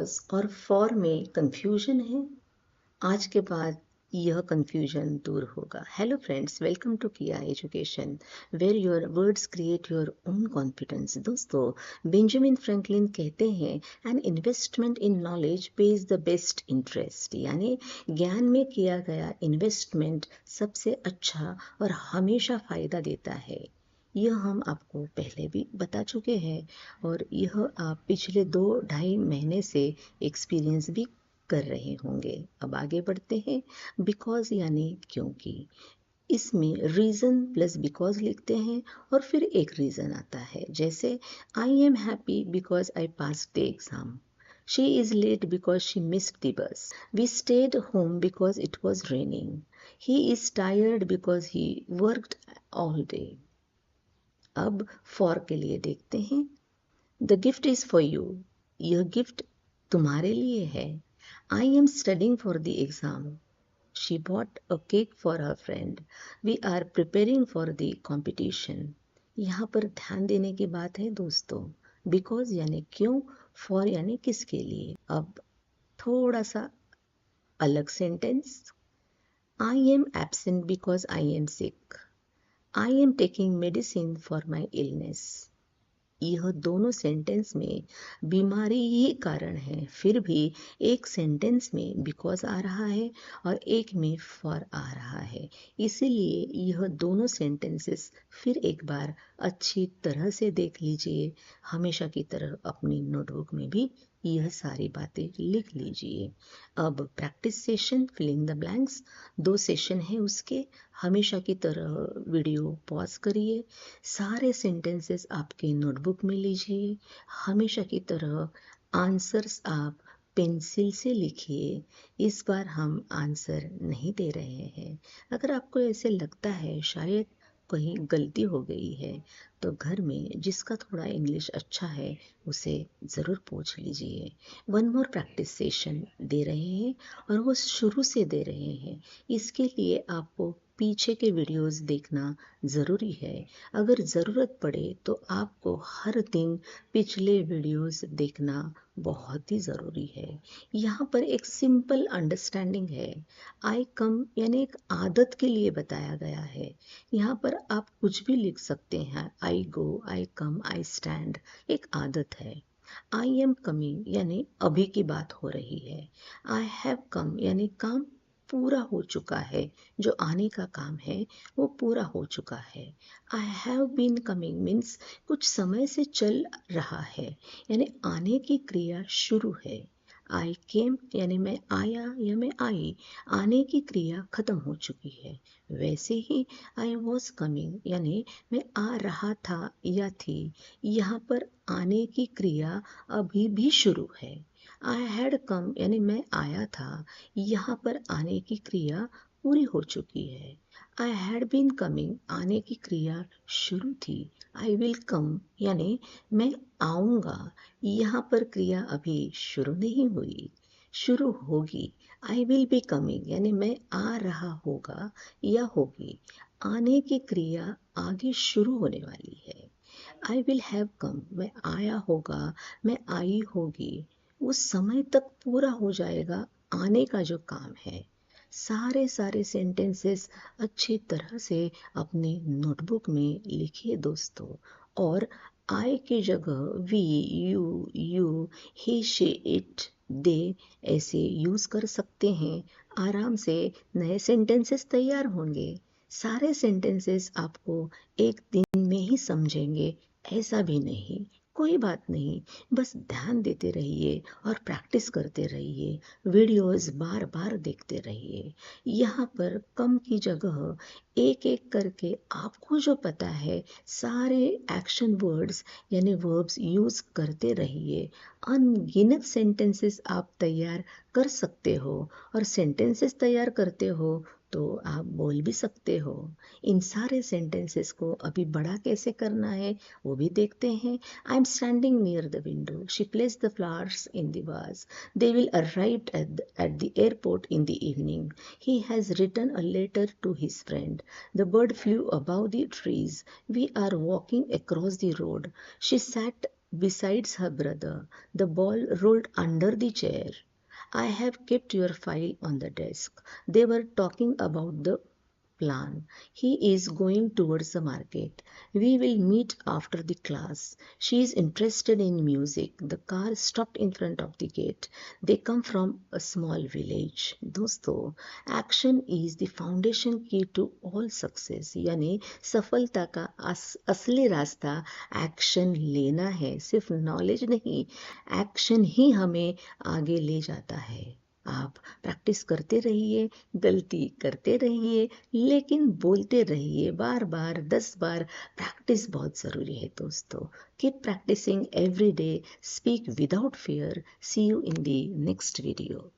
Because और for में confusion है। आज के बाद यह कंफ्यूजन दूर होगा। Hello friends, welcome to Kiya education where your words create your own confidence. दोस्तों, बेंजामिन फ्रैंकलिन कहते हैं an investment in knowledge pays the best interest, यानी ज्ञान में किया गया इन्वेस्टमेंट सबसे अच्छा और हमेशा फायदा देता है। यह हम आपको पहले भी बता चुके हैं और यह आप पिछले 2-2.5 महीने से एक्सपीरियंस भी कर रहे होंगे। अब आगे बढ़ते हैं। बिकॉज यानी क्योंकि, इसमें रीज़न प्लस बिकॉज लिखते हैं और फिर एक रीज़न आता है। जैसे I am happy because I pass the exam, she is late because she missed the bus, we stayed home because it was raining, he is tired because he worked all day. अब for के लिए देखते हैं। The gift is for you, यह गिफ्ट तुम्हारे लिए है। I am studying for the exam, she bought a cake for her friend, we are preparing for the competition. यहाँ पर ध्यान देने की बात है दोस्तों। बिकॉज यानी क्यों, फॉर यानी किसके लिए। अब थोड़ा सा अलग sentence. I am absent because I am sick, I am taking medicine for my illness. यह दोनों सेंटेंस में बीमारी ही कारण है, फिर भी एक सेंटेंस में बिकॉज आ रहा है और एक में फॉर आ रहा है। इसीलिए यह दोनों सेंटेंसेस फिर एक बार अच्छी तरह से देख लीजिए। हमेशा की तरह अपनी नोटबुक में भी यह सारी बातें लिख लीजिए। अब practice session, filling the blanks, 2 session है उसके। हमेशा की तरह वीडियो पॉज करिए, सारे सेंटेंसेस आपके नोटबुक में लीजिए। हमेशा की तरह आंसर्स आप पेंसिल से लिखिए। इस बार हम आंसर नहीं दे रहे हैं। अगर आपको ऐसे लगता है शायद कहीं गलती हो गई है, तो घर में जिसका थोड़ा इंग्लिश अच्छा है उसे ज़रूर पूछ लीजिए। 1 मोर प्रैक्टिस सेशन दे रहे हैं और वो शुरू से दे रहे हैं। इसके लिए आपको पीछे के वीडियोस देखना ज़रूरी है। अगर ज़रूरत पड़े तो आपको हर दिन पिछले वीडियोस देखना बहुत ही ज़रूरी है। यहाँ पर एक सिंपल अंडरस्टैंडिंग है। आई कम यानी एक आदत के लिए बताया गया है। यहाँ पर आप कुछ भी लिख सकते हैं। आई गो, आई कम, आई स्टैंड, एक आदत है। आई एम कमिंग यानी अभी की बात हो रही है। आई हैव कम यानी काम पूरा हो चुका है, जो आने का काम है वो पूरा हो चुका है। I have been coming means कुछ समय से चल रहा है, यानी आने की क्रिया शुरू है। आई केम यानी मैं आया या मैं आई, आने की क्रिया खत्म हो चुकी है। वैसे ही आई वॉज कमिंग यानी मैं आ रहा था या थी, यहाँ पर आने की क्रिया अभी भी शुरू है। आई हैड कम यानी मैं आया था, यहाँ पर आने की क्रिया पूरी हो चुकी है। आई हैड बीन कमिंग आने की क्रिया शुरू थी। आई विल कम यानी मैं आऊँगा, यहाँ पर क्रिया अभी शुरू नहीं हुई, शुरू होगी। आई विल बी कमिंग यानी मैं आ रहा होगा या होगी, आने की क्रिया आगे शुरू होने वाली है। आई विल हैव कम मैं आया होगा, मैं आई होगी, उस समय तक पूरा हो जाएगा आने का जो काम है। सारे सेंटेंसेस अच्छी तरह से अपने नोटबुक में लिखिए दोस्तों। और आई की जगह we, you, he, she, it, they ऐसे यूज़ कर सकते हैं। आराम से नए सेंटेंसेस तैयार होंगे। सारे सेंटेंसेस आपको एक दिन में ही समझेंगे ऐसा भी नहीं, कोई बात नहीं। बस ध्यान देते रहिए और प्रैक्टिस करते रहिए, वीडियोस बार बार देखते रहिए। यहाँ पर कम की जगह एक एक करके आपको जो पता है सारे एक्शन वर्ड्स यानी वर्ब्स यूज़ करते रहिए। अनगिनत सेंटेंसेस आप तैयार कर सकते हो और सेंटेंसेस तैयार करते हो तो आप बोल भी सकते हो। इन सारे सेंटेंसेस को अभी बड़ा कैसे करना है वो भी देखते हैं। I am standing near the window, she place the flowers in the was, they will arrive at the airport in the evening, he has written a letter to his friend, the bird flew above the trees, we are walking across the road, she sat besides her brother. The ball rolled under the chair. I have kept your file on the desk. They were talking about the plan. He is going towards the market. We will meet after the class. She is interested in music. The car stopped in front of the gate. They come from a small village. दोस्तों, action is the foundation key to all success. यानी सफलता का असली रास्ता action लेना है. सिर्फ knowledge नहीं, एक्शन ही हमें आगे ले जाता है. आप प्रैक्टिस करते रहिए, गलती करते रहिए, लेकिन बोलते रहिए बार बार 10 बार. प्रैक्टिस बहुत ज़रूरी है दोस्तों. Keep practicing every day. Speak without fear. See you in the next video.